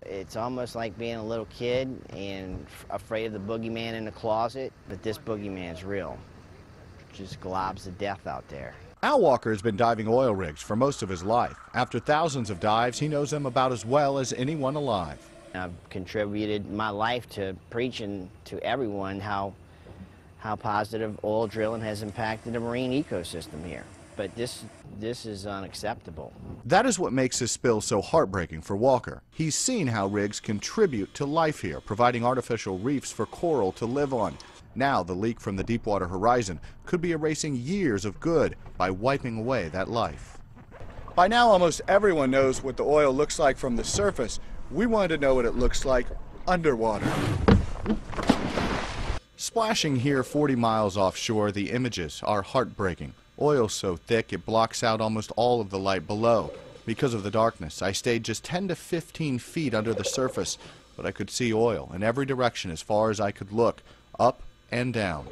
It's almost like being a little kid and afraid of the boogeyman in the closet, but this boogeyman's real. Just globs of death out there. Al Walker has been diving oil rigs for most of his life. After thousands of dives, he knows them about as well as anyone alive. I've contributed my life to preaching to everyone how positive oil drilling has impacted the marine ecosystem here. But this is unacceptable. That is what makes this spill so heartbreaking for Walker. He's seen how rigs contribute to life here, providing artificial reefs for coral to live on. Now the leak from the Deepwater Horizon could be erasing years of good by wiping away that life. By now almost everyone knows what the oil looks like from the surface. We wanted to know what it looks like underwater. Splashing here 40 miles offshore, the images are heartbreaking. Oil so thick it blocks out almost all of the light below. Because of the darkness, I stayed just 10 to 15 feet under the surface, but I could see oil in every direction as far as I could look, up and down.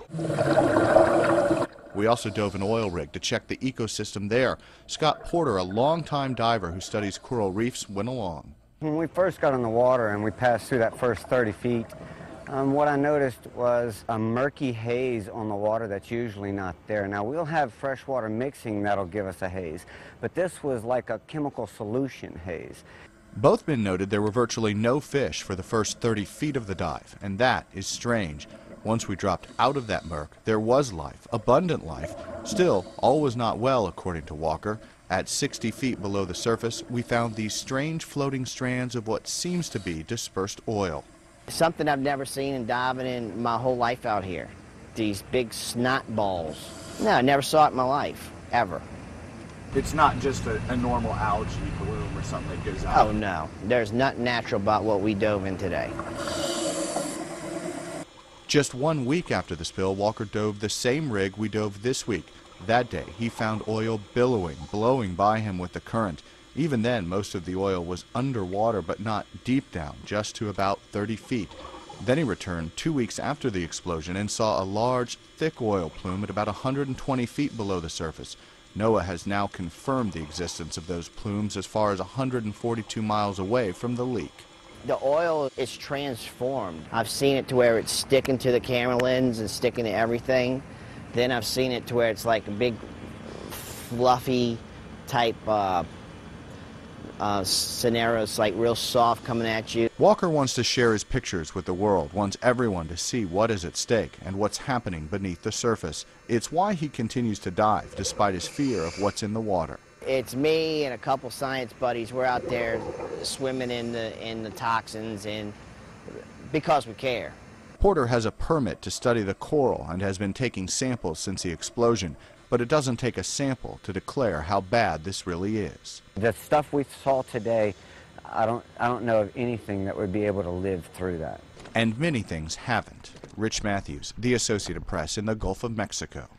We also dove an oil rig to check the ecosystem there. Scott Porter, a longtime diver who studies coral reefs, went along. When we first got in the water and we passed through that first 30 feet, what I noticed was a murky haze on the water that's usually not there. Now, we'll have freshwater mixing that'll give us a haze, but this was like a chemical solution haze. Both men noted there were virtually no fish for the first 30 feet of the dive, and that is strange. Once we dropped out of that murk, there was life, abundant life. Still, all was not well, according to Walker. At 60 feet below the surface, we found these strange floating strands of what seems to be dispersed oil. Something I've never seen in diving in my whole life out here. These big snot balls. No, I never saw it in my life, ever. It's not just a normal algae bloom or something that goes out. Oh, no. There's nothing natural about what we dove in today. Just 1 week after the spill, Walker dove the same rig we dove this week. That day, he found oil billowing, blowing by him with the current. Even then, most of the oil was underwater, but not deep down, just to about 30 feet. Then he returned 2 weeks after the explosion and saw a large, thick oil plume at about 120 feet below the surface. NOAA has now confirmed the existence of those plumes as far as 142 miles away from the leak. The oil is transformed. I've seen it to where it's sticking to the camera lens and sticking to everything. Then I've seen it to where it's like a big, fluffy type scenarios, like real soft coming at you. Walker wants to share his pictures with the world, wants everyone to see what is at stake and what's happening beneath the surface. It's why he continues to dive, despite his fear of what's in the water. It's me and a couple science buddies. We're out there swimming in the toxins, and because we care. Porter has a permit to study the coral and has been taking samples since the explosion, but it doesn't take a sample to declare how bad this really is. The stuff we saw today, I don't know of anything that would be able to live through that. And many things haven't. Rich Matthews, The Associated Press in the Gulf of Mexico.